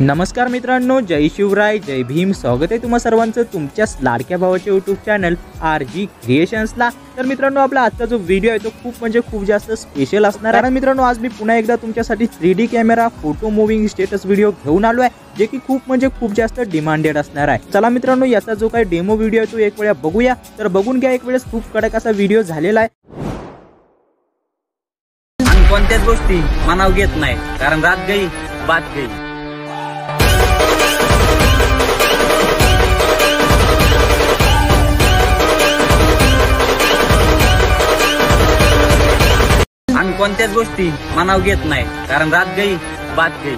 नमस्कार मित्रांनो, जय शिवराय, जय भीम। स्वागत आहे तुम्हा सर्वांचं तुमच्या लाडक्या भावाच्या यूट्यूब चॅनल RG क्रिएशन्सला। तर मित्रांनो, आपला आजचा जो व्हिडिओ आहे तो खूप जास्त स्पेशल असणार आहे। कारण मित्रांनो, आज मी पुन्हा एकदा तुमच्यासाठी 3D camera photo moving status video घेऊन आलो आहे, जे की खूप जास्त डिमांडेड असणार आहे। चला मित्रांनो, याचा जो काही डेमो व्हिडिओ आहे तो एक वेळा बघूया। तर बघून घ्या, एक वेळेस खूप कडक असा व्हिडिओ झालेला आहे। कोणत्याच गोष्टी मनाव घेत नाही, कारण रात गई बात गई। आम्ही कोणत्याच गोष्टी मनाव घेत नाही, कारण रात गई बात गई।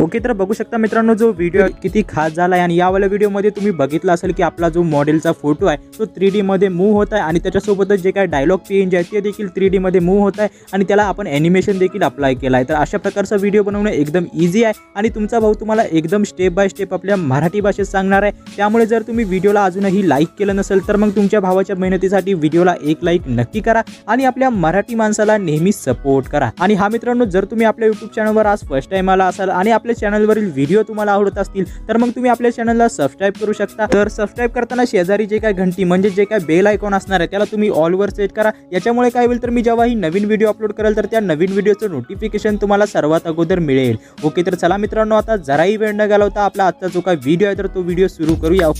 ओके, तर बघू शकता मित्रांनो, जो व्हिडिओ किती खास झाला आहे। आणि यावाल्या व्हिडिओमध्ये तुम्ही बघितलं असेल की आपला जो मॉडेलचा फोटो आहे तो 3D मध्ये मूव्ह होत आहे, आणि त्याच्यासोबतच जे काही डायलॉग चेंज आहे ते देखील 3D मध्ये मूव्ह होत आहे, आणि त्याला आपण ॲनिमेशन देखील अप्लाय केला आहे। तर अशा प्रकारचा व्हिडिओ बनवणं एकदम इझी आहे, आणि तुमचा भाऊ तुम्हाला एकदम स्टेप बाय स्टेप आपल्या मराठी भाषेत सांगणार आहे। त्यामुळे जर तुम्ही व्हिडिओला अजूनही लाईक केलं नसेल तर मग तुमच्या भावाच्या मेहनतीसाठी व्हिडिओला एक लाईक नक्की करा, आणि आपल्या मराठी माणसाला नेहमी सपोर्ट करा। आणि हा मित्रांनो, जर तुम्ही आपल्या यूट्यूब चॅनलवर आज फर्स्ट टाइम आला असाल आणि आपल्या चॅनलवरील व्हिडिओ तुम्हाला आवडत असतील तर मग तुम्ही आपल्या चॅनलला सबस्क्राइब करू शकता। तर सबस्क्राइब करताना शेजारी जे काय घंटी म्हणजे जे काय बेल आयकॉन असणार आहे त्याला तुम्ही ऑल वर सेट करा। याच्यामुळे काय होईल, तर मी जेव्हाही नवीन व्हिडिओ अपलोड करेल तर त्या नवीन व्हिडिओचं नोटिफिकेशन तुम्हाला सर्वात अगोदर मिळेल। ओके, तर चला मित्रांनो, आता जराही वेळ न घालवता आपला आजचा जो काय व्हिडिओ आहे तर तो व्हिडिओ सुरू करूया।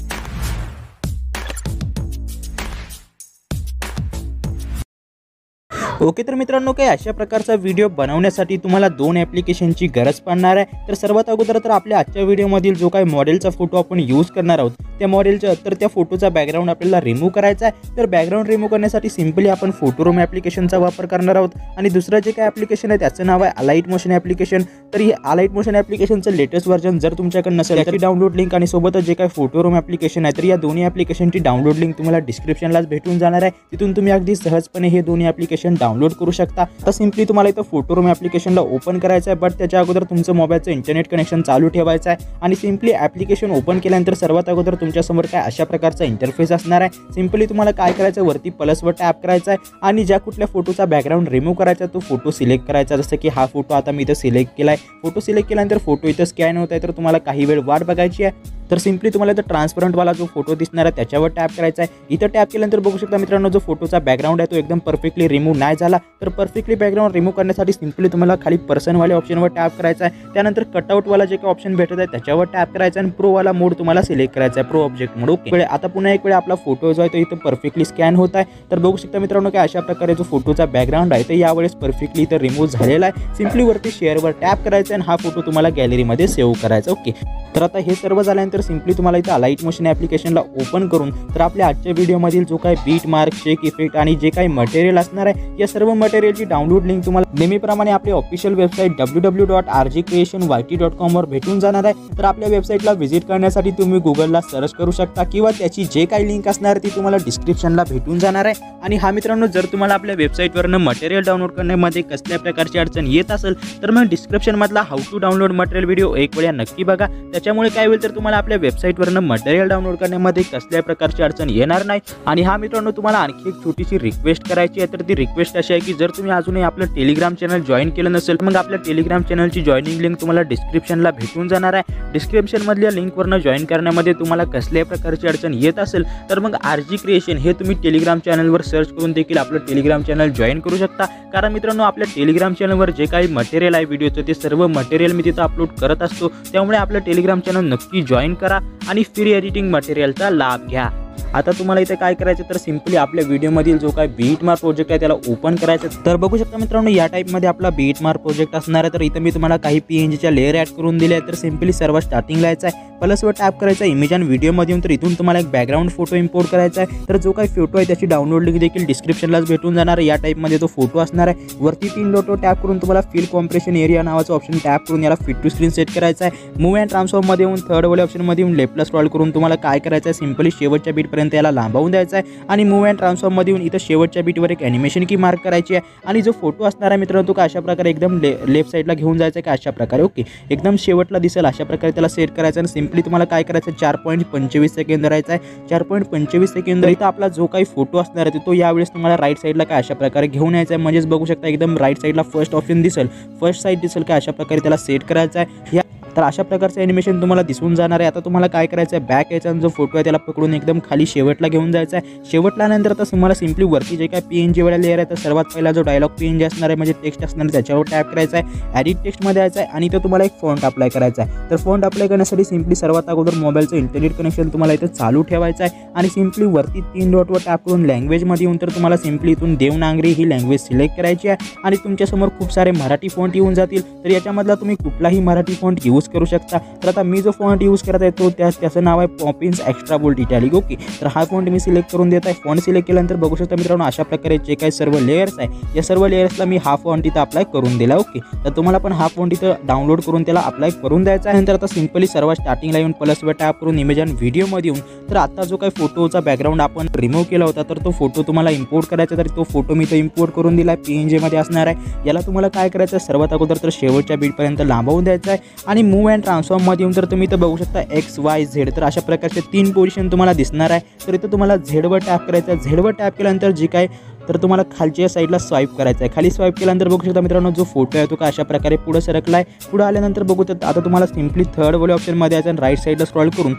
ओके, तर मित्रांनो, काही अशा प्रकारचा व्हिडिओ बनवण्यासाठी तुम्हाला दोन ॲप्लिकेशनची गरज पडणार आहे। तर सर्वात अगोदर तर आपल्या आजच्या व्हिडिओमधील जो काही मॉडेलचा फोटो आपण यूज करणार आहोत त्या मॉडेलचा तर त्या फोटोचा बॅकग्राऊंड आपल्याला रिमूव्ह करायचा आहे। तर बॅकग्राऊंड रिमूव्ह करण्यासाठी सिंपली आपण फोटोरूम ॲप्लिकेशनचा वापर करणार आहोत, आणि दुसरं जे काही ॲप्लिकेशन आहे त्याचं नाव आहे अलाइट मोशन ॲप्लिकेशन। तर ही अलाइट मोशन ॲप्लिकेशनचं लेटेस्ट व्हर्जन जर तुमच्याकडे नसेल त्याची डाउनलोड लिंक आणि सोबतच जे काही फोटोरूम ॲप्लिकेशन आहे तर या दोन्ही ॲप्लिकेशनची डाउनलोड लिंक तुम्हाला डिस्क्रिप्शनलाच भेटून जाणार आहे। तिथून तुम्ही अगदी सहजपणे हे दोन्ही ॲप्लिकेशन डाउनलोड करू शकता। तर सिंपली तुम्हाला इथं फोटोरूम ॲप्लिकेशनला ओपन करायचं आहे, बट त्याच्या अगोदर तुमचं मोबाईलचं इंटरनेट कनेक्शन चालू ठेवायचं आहे। आणि सिंपली ॲप्लिकेशन ओपन केल्यानंतर सर्वात अगोदर तुमच्यासमोर काय अशा प्रकारचा इंटरफेस असणार आहे। सिंपली तुम्हाला काय करायचं, वरती प्लसवर टॅप करायचं आहे, आणि ज्या कुठल्या फोटोचा बॅकग्राऊंड रिमूव्ह करायचा तो फोटो सिलेक्ट करायचा। जसं की हा फोटो आता मी इथं सिलेक्ट केला आहे। फोटो सिलेक्ट केल्यानंतर फोटो इथं स्कॅन होत आहे, तर तुम्हाला काही वेळ वाट बघायची आहे। तर सिंपली तुम्हाला इथं ट्रान्सपरंटवाला जो फोटो दिसणार आहे त्याच्यावर टॅप करायचा आहे। इथं टॅप केल्यानंतर बघू शकता मित्रांनो, जो फोटोचा बॅकग्राऊंड आहे तो एकदम परफेक्टली रिमूव्ह नाही झाला। तर परफेक्टली बॅकग्राऊंड रिमूव्ह करण्यासाठी सिंपली तुम्हाला खाली पर्सनवाले ऑप्शनवर टॅप करायचा आहे। त्यानंतर कटआउटवाला जे काही ऑप्शन भेटत आहे त्याच्यावर टॅप करायचा आहे, आणि प्रोवाला मोड तुम्हाला सिलेक्ट करायचा आहे, प्रो ऑब्जेक्ट मोड। ओके, आता पुन्हा एक वेळ आपला फोटो जो आहे तो इथं परफेक्टली स्कॅन होत आहे। तर बघू शकता मित्रांनो, की अशा प्रकारे जो फोटोचा बॅकग्राऊंड आहे तो यावेळेस परफेक्टली इथं रिमूव्ह झालेला आहे। सिंपली वरती शेअरवर टॅप करायचं आणि हा फोटो तुम्हाला गॅलरीमध्ये सेव्ह करायचा। ओके, तर आता हे सर्व झाल्यानंतर सिंपली तुम्हाला इथं अलाइट मोशन ॲप्लिकेशनला ओपन करून तर आपल्या आजच्या व्हिडिओमधील जो काही बीट मार्क, शेक इफेक्ट आणि जे काही मटेरियल असणार आहे या सर्व मटेरियलची डाउनलोड लिंक तुम्हाला नेहमीप्रमाणे आपली ऑफिशियल वेबसाईट www.rgcreationyt.com वर भेटून जाणार आहे। तर आपल्या वेबसाईटला व्हिजिट करण्यासाठी तुम्ही गुगलला सर्च करू शकता, किंवा त्याची जे काही लिंक असणार ती तुम्हाला डिस्क्रिप्शनला भेटून जाणार आहे। आणि हा मित्रांनो, जर तुम्हाला आपल्या वेबसाईटवरनं मटेरियल डाउनलोड करण्यामध्ये कसल्या प्रकारची अडचण येत असेल तर मग डिस्क्रिप्शनमधला how to download material video एक वेळा नक्की बघा। त्याच्यामुळे काय होईल, तर तुम्हाला आपल्या वेबसाईटवरनं मटेरियल डाउनलोड करण्यामध्ये कसल्या प्रकारची अडचण येणार नाही। आणि हा मित्रांनो, तुम्हाला आणखी एक छोटीशी रिक्वेस्ट करायची आहे। तर ती रिक्वेस्ट अशी आहे की जर तुम्ही अजूनही आपलं टेलिग्राम चॅनल जॉईन केलं नसेल मग आपल्या टेलिग्राम चॅनलची जॉईनिंग लिंक तुम्हाला डिस्क्रिप्शनला भेटून जाणार आहे। डिस्क्रिप्शनमधल्या लिंकवरनं जॉईन करण्यामध्ये तुम्हाला कसल्याही प्रकारची अडचण येत असेल तर मग RG क्रिएशन हे तुम्ही टेलिग्राम चॅनलवर सर्च करून देखील आपलं टेलिग्राम चॅनल जॉईन करू शकता। कारण मित्रांनो, आपल्या टेलिग्राम चॅनलवर जे काही मटेरियल आहे व्हिडिओचं ते सर्व मटेरियल मी तिथं अपलोड करत असतो। त्यामुळे आपलं टेलिग्राम चॅनल नक्की जॉईन करा आणि फ्री एडिटिंग मटेरियलचा लाभ घ्या। आता तुम्हाला इथे काय करायचं, तर सिंपली आपल्या व्हिडिओमधील जो काही बीट मार्क प्रोजेक्ट आहे त्याला ओपन करायचं। तर बघू शकता मित्रांनो, या टाईपमध्ये आपला बीट मार्क प्रोजेक्ट असणार आहे। तर इथं मी तुम्हाला काही PNGच्या लेअर ॲड करून दिले आहेत। तर सिंपली सर्वात स्टार्टिंगला यायचं आहे, प्लसवर टॅप करायचा इमेज आणि व्हिडिओमध्ये येऊन तर इथून तुम्हाला एक बॅकग्राऊंड फोटो इम्पोर्ट करायचा आहे। तर जो काही फोटो आहे त्याची डाउनलोड लिंक देखील डिस्क्रिप्शनलाच भेटून जाणार आहे। या टाईपमध्ये तो फोटो असणार आहे। वरती 3 डॉट टॅप करून तुम्हाला फिल कॉम्प्रेशन एरिया नावाचा ऑप्शन टॅप करून याला फिट टू स्क्रीन सेट करायचा आहे। मूव्ह अँड ट्रान्सफॉर्ममध्ये येऊन थर्ड वाले ऑप्शनमध्ये येऊन लेफ्टला स्क्रॉल करून तुम्हाला काय करायचं आहे, सिंपली शेवटच्या बीटपर्यंत बीटपर्यंत याला लांबवून द्यायचा आहे आणि मूव्ह अँड ट्रान्सफॉर्ममध्ये येऊन इथं शेवटच्या बीटवर एक ॲनिमेशन की मार्क करायची आहे आणि जो फोटो असणार आहे मित्रांनो तो का अशा प्रकारे एकदम लेफ्ट साईडला घेऊन जायचा आहे का अशा प्रकारे ओके एकदम शेवटला दिसेल अशा प्रकारे त्याला सेट करायचं आणि सिम्पली तुम्हाला काय करायचं 4.25 सेकंद राहायचा आहे 4.25 सेकंद इथं आपला जो काही फोटो असणार आहे तो यावेळेस तुम्हाला राईट साईडला काय अशा प्रकारे घेऊन यायचा आहे म्हणजेच बघू शकता एकदम राईट साईडला फर्स्ट ऑप्शन दिसेल फर्स्ट साईड दिसेल का अशा प्रकारे त्याला सेट करायचा आहे तर अशा प्रकारचं ॲनिमेशन तुम्हाला दिसून जाणार आहे। आता तुम्हाला काय करायचं आहे बॅक यायचा जो फोटो आहे त्याला पकडून एकदम खाली शेवटला घेऊन जायचा आहे शेवटला नंतर आता तुम्हाला सिम्पली वरती जे काय PNG वाला लेअर आहे तर सर्वात पहिला जो डायलॉग PNG असणार आहे म्हणजे टेक्स्ट असणार आहे त्याच्यावर टॅप करायचा आहे एडिट टेक्स्टमध्ये यायचं आहे आणि इथं तुम्हाला एक फॉन्ट अप्लाय करायचा आहे तर फॉन्ट अप्लाय करण्यासाठी सिम्पली सर्वात अगोदर मोबाईलचं इंटरनेट कनेक्शन तुम्हाला इथं चालू ठेवायचं आहे आणि सिम्पली वरती 3 डॉटवर टॅप करून लँग्वेजमध्ये येऊन तर तुम्हाला सिम्पली इथून देवनागरी ही लँग्वेज सिलेक्ट करायची आहे आणि तुमच्यासमोर खूप सारे मराठी फॉन्ट येऊन जातील तर याच्यामधला तुम्ही कुठलाही मराठी फॉन्ट यूज करू शकता तर आता मी जो फॉन्ट यूज करत आहे तो त्याचं नाव आहे Poppins extra bold italic okay तर हा फॉन्ट मी सिलेक्ट करून देत आहे फॉन्ट सिलेक्ट केल्यानंतर बघू शकता मित्रांनो अशा प्रकारे जे काही सर्व लेयर्स आहे या सर्व लेयर्सला मी हा फॉन्ट इथं अप्लाय करून दिला ओके तर तुम्हाला पण हा फॉन्ट इथं डाउनलोड करून त्याला अप्लाय करून द्यायचा आहे नंतर आता सिम्पली सर्वात स्टार्टिंगला येऊन प्लसवर टॅप करून इमेज अँड व्हिडिओमध्ये येऊन तर आता जो काही फोटोचा बॅकग्राऊंड आपण रिमूव्ह केला होता तर तो फोटो तुम्हाला इम्पोर्ट करायचा तर तो फोटो मी तो इम्पोर्ट करून दिला PNG मध्ये असणार आहे याला तुम्हाला काय करायचं सर्वात अगोदर तर शेवटच्या बीटपर्यंत लांबवून द्यायचं आहे आणि मूव्ह अँड ट्रान्सफॉर्ममध्ये येऊन तर तुम्ही इथं बघू शकता XYZ तर अशा प्रकारचे 3 पोझिशन तुम्हाला दिसणार आहे तर इथं तुम्हाला झेडवर टॅप करायचं झेडवर टॅप केल्यानंतर जी काय तर तुम्हाला खालच्या साईडला स्वाईप करायचा आहे खाली स्वाईप केल्यानंतर बघू शकता मित्रांनो जो फोटो आहे तो का अशा प्रकारे पुढे सरकला आहे पुढे आल्यानंतर बघू तर आता तुम्हाला सिम्पली थर्ड वाले ऑप्शनमध्ये यायचं आणि राईट साईडला स्क्रॉल करून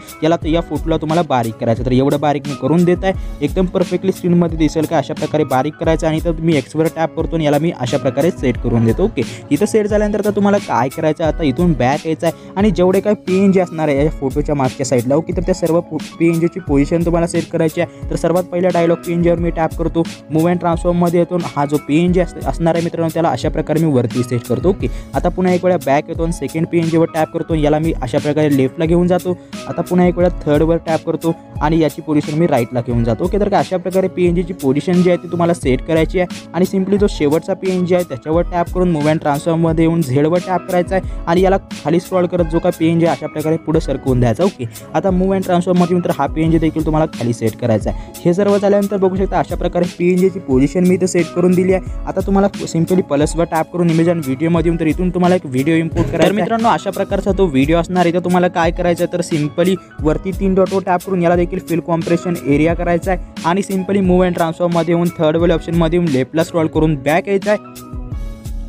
या फोटोला तुम्हाला बारीक करायचं तर एवढं बारीक मी करून देत आहे एकदम परफेक्टली स्क्रीनमध्ये दिसेल का अशा प्रकारे बारीक करायचं आणि तर मी एक्सवर टॅप करतो आणि याला मी अशा प्रकारे सेट करून देतो ओके इथं सेट झाल्यानंतर आता तुम्हाला काय करायचं आता इथून बॅक यायचं आहे आणि जेवढे काही PNG असणार आहे या फोटोच्या मागच्या साईडला ओके तर त्या सर्व PNGची पोझिशन तुम्हाला सेट करायची आहे तर सर्वात पहिला डायलॉग PNGवर मी टॅप करतो मूव्ह अँड ट्रान्सफॉर्ममध्ये येतो हा जो PNG असणार आहे मित्रांनो त्याला अशा प्रकारे मी वरती सेट करतो ओके आता पुन्हा एक वेळा बॅक येतो आणि सेकंड PNGवर टॅप करतो याला मी अशा प्रकारे लेफ्टला घेऊन जातो आता पुन्हा एक वेळा थर्डवर टॅप करतो आणि याची पोझिशन मी राईटला घेऊन जातो ओके तर का अशा प्रकारे PNGची पोझिशन जी आहे ती तुम्हाला सेट करायची आहे आणि सिम्पली जो शेवटचा PNG आहे त्याच्यावर टॅप करून मूव्ह अँड ट्रान्सफॉर्ममध्ये येऊन झेडवर टॅप करायचा आहे आणि याला खाली स्क्रॉल करत जो काय PNG आहे अशा प्रकारे पुढे सरकवून द्यायचा ओके आता मूव्ह अँड ट्रान्सफॉर्ममध्ये येऊन तर हा PNG देखील तुम्हाला खाली सेट करायचा आहे हे सर्व झाल्यानंतर बघू शकता अशा प्रकारे PNGची पोझिशन मी इथं सेट करून दिली आहे आता तुम्हाला सिम्पली प्लसवर टॅप करून इमेज अँड व्हिडिओमध्ये येऊन तर इथून तुम्हाला एक व्हिडिओ इम्पोर्ट करायचा तर मित्रांनो अशा प्रकारचा तो व्हिडिओ असणार आहे तर तुम्हाला काय करायचं तर सिम्पली वरती 3 डॉटवर टॅप करून याला देखील फिल कॉम्प्रेशन एरिया करायचा आहे आणि सिम्पली मूव्ह अँड ट्रान्सफॉर्ममध्ये येऊन थर्ड वाले ऑप्शनमध्ये येऊन लेफ्टला स्क्रॉल करून बॅक यायचा आहे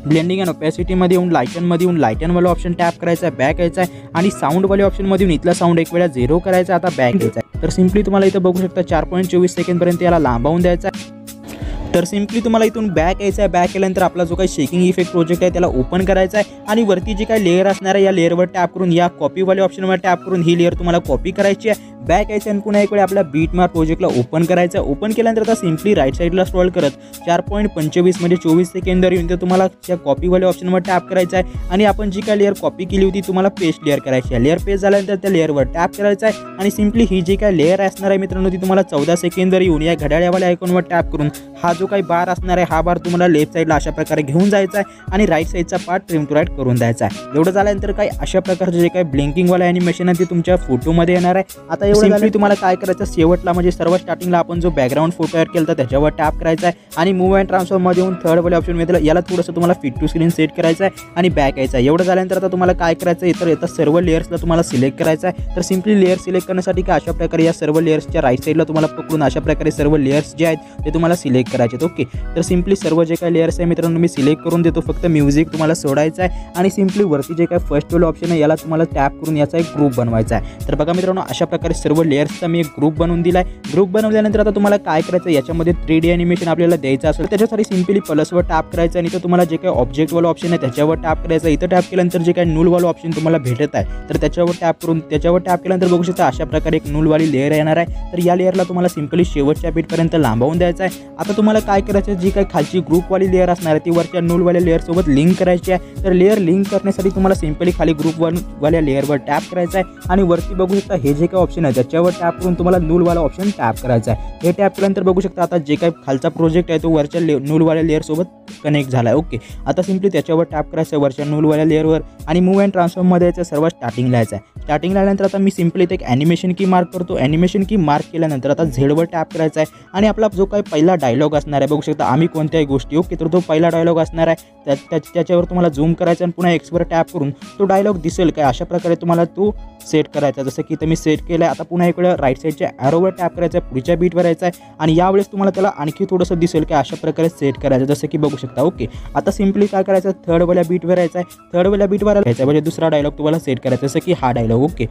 ब्लेंडिंग अँड ओपॅसिटीमध्ये येऊन लायटनमध्ये येऊन लायटनवाला ऑप्शन टॅप करायचा आहे बॅक यायचा आहे आणि साऊंडवाले ऑप्शनमध्ये येऊन इथला साऊंड एक वेळा 0 करायचा आता बॅक यायचा आहे तर सिम्पली तुम्हाला इथं बघू शकता 4.24 सेकंदपर्यंत याला लांबवून द्यायचा आहे तर सिम्पली तुम्हाला इथून बॅक यायचं आहे बॅक केल्यानंतर आपला जो काही शेकिंग इफेक्ट प्रोजेक्ट आहे त्याला ओपन करायचा आहे आणि वरती जी काही लेअर असणार आहे या लेअरवर टॅप करून या कॉपीवाले ऑप्शनवर टॅप करून ही लेअर तुम्हाला कॉपी करायची आहे बॅक यायचं आणि पुन्हा एक वेळ आपल्या बीटमार्क प्रोजेक्टला ओपन करायचं आहे ओपन केल्यानंतर आता सिम्पली राईट साईडला स्क्रॉल करत 4.25 म्हणजे 24 सेकंदवर येऊन तर तुम्हाला त्या कॉपीवाल्या ऑप्शनवर टॅप करायचं आहे आणि आपण जी काही लेअर कॉपी केली होती तुम्हाला पेस्ट लेअर करायची आहे लेअर पेस्ट झाल्यानंतर त्या लेअरवर टॅप करायचं आहे आणि सिम्पली ही जी काही लेअर असणार आहे मित्रांनो ती तुम्हाला 14 सेकंदवर येऊन या घड्याळ्यावाल्या आयकॉनवर टॅप करून हा जो काही बार असणार आहे हा बार तुम्हाला लेफ्ट साईडला अशा प्रकारे घेऊन जायचा आहे आणि राईट साईडचा पार्ट ट्रिम टू राईट करून द्यायचा आहे एवढं झाल्यानंतर काही अशा प्रकारचे जे काही ब्लिंकिंगवाला ॲनिमेशन आहे ते तुमच्या फोटोमध्ये येणार आहे आता एवढं सिम्पली तुम्हाला काय करायचं शेवटला म्हणजे सर्व स्टार्टिंगला आपण जो बॅकग्राऊंड फोटो ॲड केला त्याच्यावर टॅप करायचा आहे आणि मूव्ह अँड ट्रान्सफॉर्ममध्ये येऊन थर्ड वाले ऑप्शन मिळेल याला थोडंसं तुम्हाला फिट टू स्क्रीन सेट करायचं आहे आणि बॅक यायचं आहे एवढं झाल्यानंतर आता तुम्हाला काय करायचं आहे तर येतात सर्व लेयर्सला तुम्हाला सिलेक्ट करायचं आहे तर सिम्पली लेअर सिलेक्ट करण्यासाठी काय अशा प्रकारे या सर्व लेयर्सच्या राईट साईडला तुम्हाला पकडून अशा प्रकारे सर्व लेयर्स जे आहेत ते तुम्हाला सिलेक्ट करायचे ओके तर सिम्पली सर्व जे काही लेयर्स आहे मित्रांनो मी सिलेक्ट करून देतो फक्त म्युझिक तुम्हाला सोडायचं आहे आणि सिम्पली वरती जे काही फर्स्ट वाला ऑप्शन आहे याला तुम्हाला टॅप करून याचा एक ग्रुप बनवायचा आहे तर बघा मित्रांनो अशा प्रकारे सर्व लेयर्सचा मी एक ग्रुप बनवून दिला आहे ग्रुप बनवल्यानंतर आता तुम्हाला काय करायचं याच्यामध्ये 3D ॲनिमेशन आपल्याला द्यायचं असेल त्याच्यासाठी सिम्पली प्लसवर टॅप करायचं आणि इथं तुम्हाला जे काही ऑब्जेक्टवाला ऑप्शन आहे त्याच्यावर टॅप करायचं इथं टॅप केल्यानंतर जे काही नूलवाला ऑप्शन तुम्हाला भेटत आहे तर त्याच्यावर टॅप करून त्याच्यावर टॅप केल्यानंतर बघू शकता अशा प्रकारे एक नूलवाली लेअर येणार आहे तर या लेअरला तुम्हाला सिम्पली शेवटच्या बीटपर्यंत लांबवून द्यायचं आहे आता तुम्हाला काय करायचं जी काही खालची ग्रुपवाली लेअर असणार आहे ती वरच्या नूलवाल्या लेअरसोबत लिंक करायची आहे तर लेअर लिंक करण्यासाठी तुम्हाला सिम्पली खाली ग्रुपवाल्या लेअरवर टॅप करायचं आहे आणि वरती बघू शकता हे जे काही ऑप्शन आहे त्याच्यावर टॅप करून तुम्हाला नूलवाला ऑप्शन टॅप करायचा आहे हे टॅप केल्यानंतर बघू शकता आता जे काही खालचा प्रोजेक्ट आहे तो वरच्या नूलवाल्या लेअरसोबत कनेक्ट झाला आहे ओके आता सिम्पली त्याच्यावर टॅप करायचं वरच्या नूलवाल्या लेअरवर आणि मूव्ह अँड ट्रान्सफॉर्ममध्ये यायचं सर्वात स्टार्टिंगला यायचं आहे स्टार्टिंगला आल्यानंतर आता मी सिम्पली इथे एक ॲनिमेशन की मार्क करतो। ॲनिमेशन की मार्क केल्यानंतर आता झेडवर टॅप करायचा आहे आणि आपला जो काही पहिला डायलॉग असणार आहे, बघू शकता आम्ही कोणत्याही गोष्टी, ओके, तर तो पहिला डायलॉग असणार आहे त्याच्यावर तुम्हाला झूम करायचं आणि पुन्हा एक्सवर टॅप करून तो डायलॉग दिसेल काय अशा प्रकारे तुम्हाला तो सेट करायचा। जसं की इथं मी सेट केलं आहे। आता पुन्हा इकडे राईट साईडच्या ॲरोवर टॅप करायचं आहे, पुढच्या बीटवर यायचं आहे आणि यावेळेस तुम्हाला त्याला आणखी थोडंसं दिसेल काय अशा प्रकारे सेट करायचं, जसं की बघू शकता। ओके, आता सिम्पली काय करायचं, थर्डवाल्या बीटवर यायचं आहे, थर्डवाल्या बीटवर यायचं म्हणजे दुसरा डायलॉग तुम्हाला सेट करायचा, जसं की हा डायलॉग। ओके,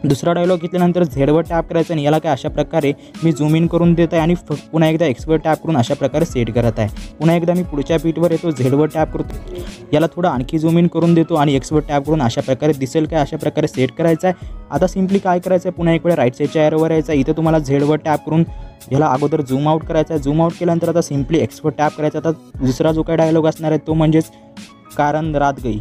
दुसरा डायलॉग घेतल्यानंतर झेडवर टॅप करायचं आणि याला काय अशा प्रकारे मी झूम इन करून देत आहे आणि पुन्हा एकदा एक्सवर टॅप करून अशा प्रकारे सेट करत आहे। पुन्हा एकदा मी पुढच्या बीटवर येतो, झेडवर टॅप करतो, याला थोडं आणखी झूम इन करून देतो आणि एक्सवर टॅप करून अशा प्रकारे दिसेल काय अशा प्रकारे सेट करायचं आहे। आता सिम्पली काय करायचं आहे, पुन्हा एक वेळा राईट साईडच्या ॲरोवर यायचं, इथं तुम्हाला झेडवर टॅप करून याला अगोदर झूम आउट करायचा आहे। झूम आउट केल्यानंतर आता सिम्पली एक्सवर टॅप करायचा। आता दुसरा जो काही डायलॉग असणार आहे तो म्हणजेच कारण रात गई,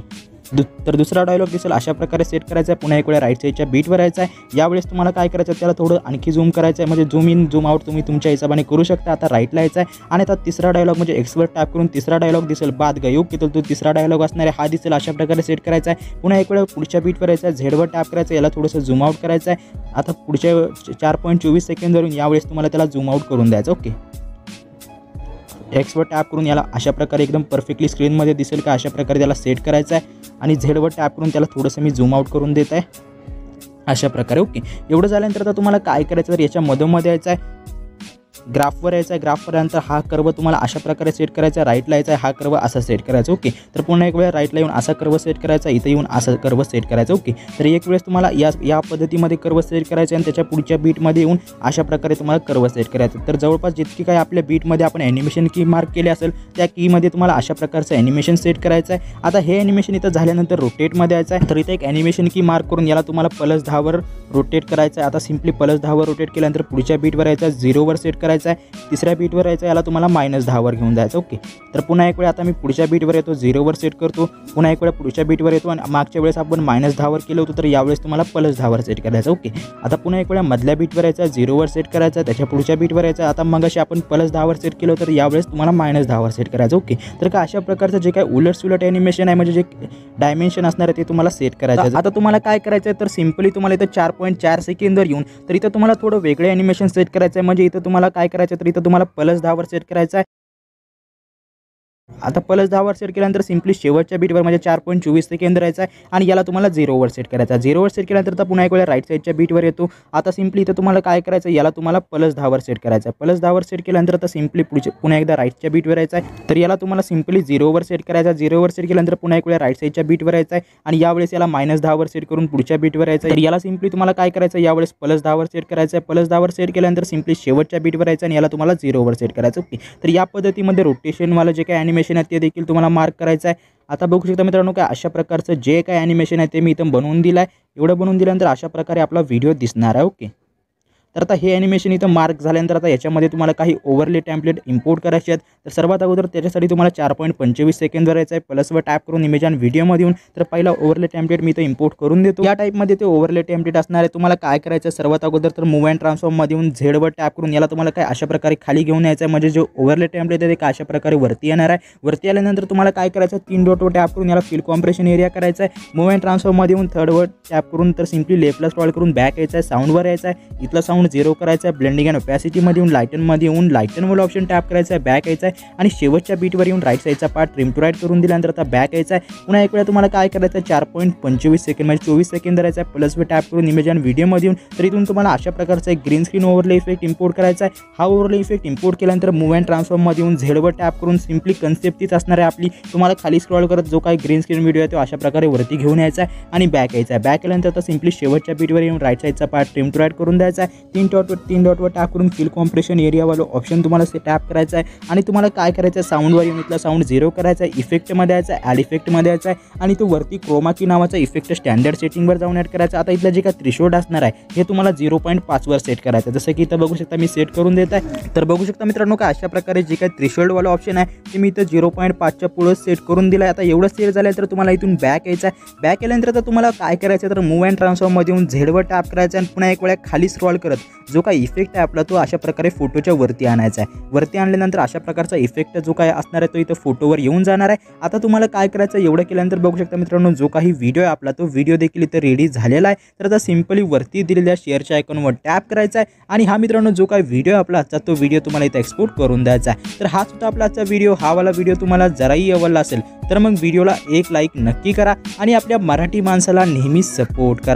तर दुसरा डायलॉग दिसेल अशा प्रकारे सेट करायचा आहे। पुन्हा एक वेळा राईट साईडच्या बीटवर यायचं आहे। यावेळेस तुम्हाला काय करायचं आहे, त्याला थोडं आणखी झूम करायचं आहे, म्हणजे झूम इन झूम आउट तुम्ही तुमच्या हिशोबाने करू शकता। आता राईटला यायचं आहे आणि आता तिसरा डायलॉग म्हणजे एक्सवर टॅप करून तिसरा डायलॉग दिसेल बात गई, ओके, तर तो तिसरा डायलॉग असणार आहे हा दिसेल अशा प्रकारे सेट करायचा आहे। पुन्हा एक वेळा पुढच्या बीटवर यायचं आहे, झेडवर टॅप करायचं, याला थोडंसं झूम आउट करायचं आहे। आता पुढच्या 4.24 सेकंदवरून यावेळेस तुम्हाला त्याला झूम आउट करून द्यायचं। ओके, एक्सवर टॅप करून याला अशा प्रकारे एकदम परफेक्टली स्क्रीनमध्ये दिसेल का अशा प्रकारे त्याला सेट करायचं आहे आणि झेडवर टॅप करून त्याला थोडंसं मी झूम आउट करून देत आहे अशा प्रकारे। ओके, एवढं झाल्यानंतर आता तुम्हाला काय करायचं, तर याच्या मधोमध यायचं आहे, ग्राफवर यायचं आहे, ग्राफवर यानंतर हा कर्व तुम्हाला अशा प्रकारे सेट करायचा आहे, राईटला यायचा आहे, हा कर्व असा सेट करायचा। ओके, तर पुन्हा एक वेळा राईटला येऊन असा कर्व सेट करायचा, इथं येऊन असा कर्व सेट करायचा। ओके, तर एक वेळेस तुम्हाला या पद्धतीमध्ये कर्व सेट करायचं आणि त्याच्या पुढच्या बीटमध्ये येऊन अशा प्रकारे तुम्हाला कर्व सेट करायचं। तर जवळपास जितकी काय आपल्या बीटमध्ये आपण ॲनिमेशन की मार्क केले असेल त्या कीमध्ये तुम्हाला अशा प्रकारचं ॲनिमेशन सेट करायचं आहे। आता हे ॲनिमेशन इथं झाल्यानंतर रोटेटमध्ये यायचं आहे, तर इथं एक ॲनिमेशन की मार्क करून याला तुम्हाला +10वर रोटेट करायचं आहे। आता सिम्पली +10वर रोटेट केल्यानंतर पुढच्या बीटवर यायचं, 0वर सेट करायचं आहे, तिसऱ्या बीटवर यायचं, याला तुम्हाला -10वर घेऊन जायचं। ओके, तर पुन्हा एक वेळा आता मी पुढच्या बीटवर येतो, 0वर सेट करतो, पुन्हा एक वेळा पुढच्या बीटवर येतो आणि मागच्या वेळेस आपण -10वर केलं होतं तर यावेळेस तुम्हाला +10वर सेट करायचं। ओके, आता पुन्हा एक वेळा मधल्या बीटवर यायचं, 0वर सेट करायचं, त्याच्या पुढच्या बीटवर यायचं, आता मग अशी आपण +10वर सेट केलं तर यावेळेस तुम्हाला -10वर सेट करायचं। ओके, तर का अशा प्रकारचं जे काय उलटसुलट ॲनिमेशन आहे म्हणजे जे डायमेन्शन असणार आहे ते तुम्हाला सेट करायचं। आता तुम्हाला काय करायचं आहे, तर सिम्पली तुम्हाला इथं 4.4 सेकंदवर येऊन तर इथं तुम्हाला थोडं वेगळे ॲनिमेशन सेट करायचं आहे, म्हणजे इथं तुम्हाला काय करायचं तर इथं तुम्हाला +10वर सेट करायचं आहे। आता +10वर सेट केल्यानंतर सिम्पली शेवटच्या बीटवर म्हणजे 4.24 सेकंद राहायचा आहे आणि याला तुम्हाला 0वर सेट करायचा आहे। 0वर सेट केल्यानंतर आता पुन्हा एक वेळा राईट साईडच्या बीटवर येतो। आता सिम्पली इथं तुम्हाला काय करायचं, याला तुम्हाला +10वर सेट करायचं आहे। +10वर सेट केल्यानंतर आता सिम्पली पुन्हा एकदा राईटच्या बीटवर यायचं आहे, तर याला तुम्हाला सिम्पली 0वर सेट करायचं आहे। 0वर सेट केल्यानंतर पुन्हा एक वेळा राईट साईडच्या बीटवर यायचं आहे आणि यावेळेस याला -10वर सेट करून पुढच्या बीटवर यायचं आहे। तर याला सिम्पली तुम्हाला काय करायचं, यावेळेस +10वर सेट करायचं आहे। +10वर सेट केल्यानंतर सिम्पली शेवटच्या बीटवर यायचं आणि याला तुम्हाला 0वर सेट करायचं। ओके, तर या पद्धतीमध्ये रोटेशनवालं जे काही ॲनिमेशन आहे ते देखील तुम्हाला मार्क करायचं आहे। आता बघू शकता मित्रांनो काय अशा प्रकारचं जे काही ॲनिमेशन आहे ते मी इथं बनवून दिलं आहे। एवढं बनवून दिल्यानंतर अशा प्रकारे आपला व्हिडिओ दिसणार आहे। ओके, तर आता हे ॲनिमेशन इथं मार्क झाल्यानंतर आता याच्यामध्ये तुम्हाला काही ओव्हरले टेम्पलेट इम्पोर्ट करायचे आहेत। तर सर्वात अगोदर त्याच्यासाठी तुम्हाला 4.25 सेकंदवर यायचं आहे, प्लसवर टॅप करून इमेज आणि व्हिडिओमध्ये येऊन तर पहिला ओव्हरले टेम्पलेट मी इथं इम्पोर्ट करून देतो। या टाईपमध्ये ते ओव्हरले टेम्पलेट असणार आहे। तुम्हाला काय करायचं सर्वात अगोदर तर मूव्ह अँड ट्रान्सफॉर्ममध्ये येऊन झेडवर टॅप करून याला तुम्हाला काय अशा प्रकारे खाली घेऊन यायचं आहे, म्हणजे जो ओव्हरले टेम्पलेट आहे ते अशा प्रकारे वरती येणार आहे। वरती आल्यानंतर तुम्हाला काय करायचं 3 डॉटवर टॅप करून याला फिल कॉम्प्रेशन एरिया करायचा आहे। मूव्ह अँड ट्रान्सफॉर्ममध्ये येऊन थर्डवर टॅप करून तर सिम्पली लेफ्टला स्क्रॉल करून बॅक यायचं आहे, साऊंडवर यायचं आहे, इथला साऊंड 0 करायचा आहे, ब्लेंडिंग अँड ओपॅसिटीमध्ये येऊन लाइटनमध्ये येऊन लाइटनवर ऑप्शन टॅप करायचा आहे, बॅक यायचं आहे आणि शेवटच्या बीटवर येऊन राईट साईडचा पार्ट ट्रिम टू राईट करून दिल्यानंतर आता बॅक यायचं आहे। पुन्हा एक वेळा तुम्हाला काय करायचं 4.25 सेकंद म्हणजे 24 सेकंद करायचं आहे, प्लसवर टॅप करून इमेज आणि व्हिडिओमध्ये येऊन तर इथून तुम्हाला अशा प्रकारचा एक green screen overlay effect import करायचा आहे। हा ओव्हरले इफेक्ट इम्पोर्ट केल्यानंतर मूव्ह अँड ट्रान्सफॉर्ममध्ये येऊन झेडवर टॅप करून सिम्पली कन्सेप्ट तीच असणार आहे आपली। तुम्हाला खाली स्क्रॉल करत जो काही ग्रीन स्क्रीन व्हिडिओ आहे तो अशा प्रकारे वरती घेऊन यायचा आहे आणि बॅक यायचा आहे। बॅक केल्यानंतर आता सिम्पली शेवटच्या बीटवर येऊन राईट साईडचा पार्ट ट्रिम टू राईट करून द्यायचा आहे। 3 डॉटवर टॅप करून फिल कॉम्प्रेशन एरियावाला ऑप्शन तुम्हाला टॅप करायचा आहे आणि तुम्हाला काय करायचं आहे साऊंडवर येऊन इथला साऊंड 0 करायचा आहे, इफेक्टमध्ये यायचा आहे, ॲड इफेक्टमध्ये यायचा आहे आणि तो वरती क्रोमा की नावाचा इफेक्ट स्टँडर्ड सेटिंगवर जाऊन ॲड करायचा। आता इथलं जे काही थ्रेशोल्ड असणार आहे हे तुम्हाला 0.5वर सेट करायचं, जसं की इथं बघू शकता मी सेट करून देत आहे। तर बघू शकता मित्रांनो का अशा प्रकारे जे काही थ्रेशोल्डवाला ऑप्शन आहे ते मी इथं 0.5च्या पुढे सेट करून दिला आहे। आता एवढं सेट झालं तर तुम्हाला इथून बॅक यायचं आहे। बॅक केल्यानंतर तर तुम्हाला काय करायचं तर मूव्ह अँड ट्रान्सफॉर्ममध्ये येऊन झेडवर टॅप करायचं आणि पुन्हा एक वेळा खाली स्क्रॉल करत जो काही इफेक्ट आहे आपला तो अशा प्रकारे फोटोच्या वरती आणायचा आहे। वरती आणल्यानंतर अशा प्रकारचा इफेक्ट जो काय असणार आहे तो इथं फोटोवर येऊन जाणार आहे। आता तुम्हाला काय करायचं एवढं केल्यानंतर बघू शकता मित्रांनो जो काही व्हिडिओ आहे आपला तो व्हिडिओ देखील इथं रेडी झालेला आहे। तर आता सिंपली वरती दिलेल्या शेअरच्या आयकॉनवर टॅप करायचा आहे आणि हा मित्रांनो जो काही व्हिडिओ आपला आजचा तो व्हिडिओ तुम्हाला इथं एक्सपोर्ट करून द्यायचा आहे। तर हाच होता आपला आजचा व्हिडिओ। हा वाला व्हिडिओ तुम्हाला जराही आवडला असेल तर मग व्हिडिओला एक लाईक नक्की करा आणि आपल्या मराठी माणसाला नेहमी सपोर्ट करा।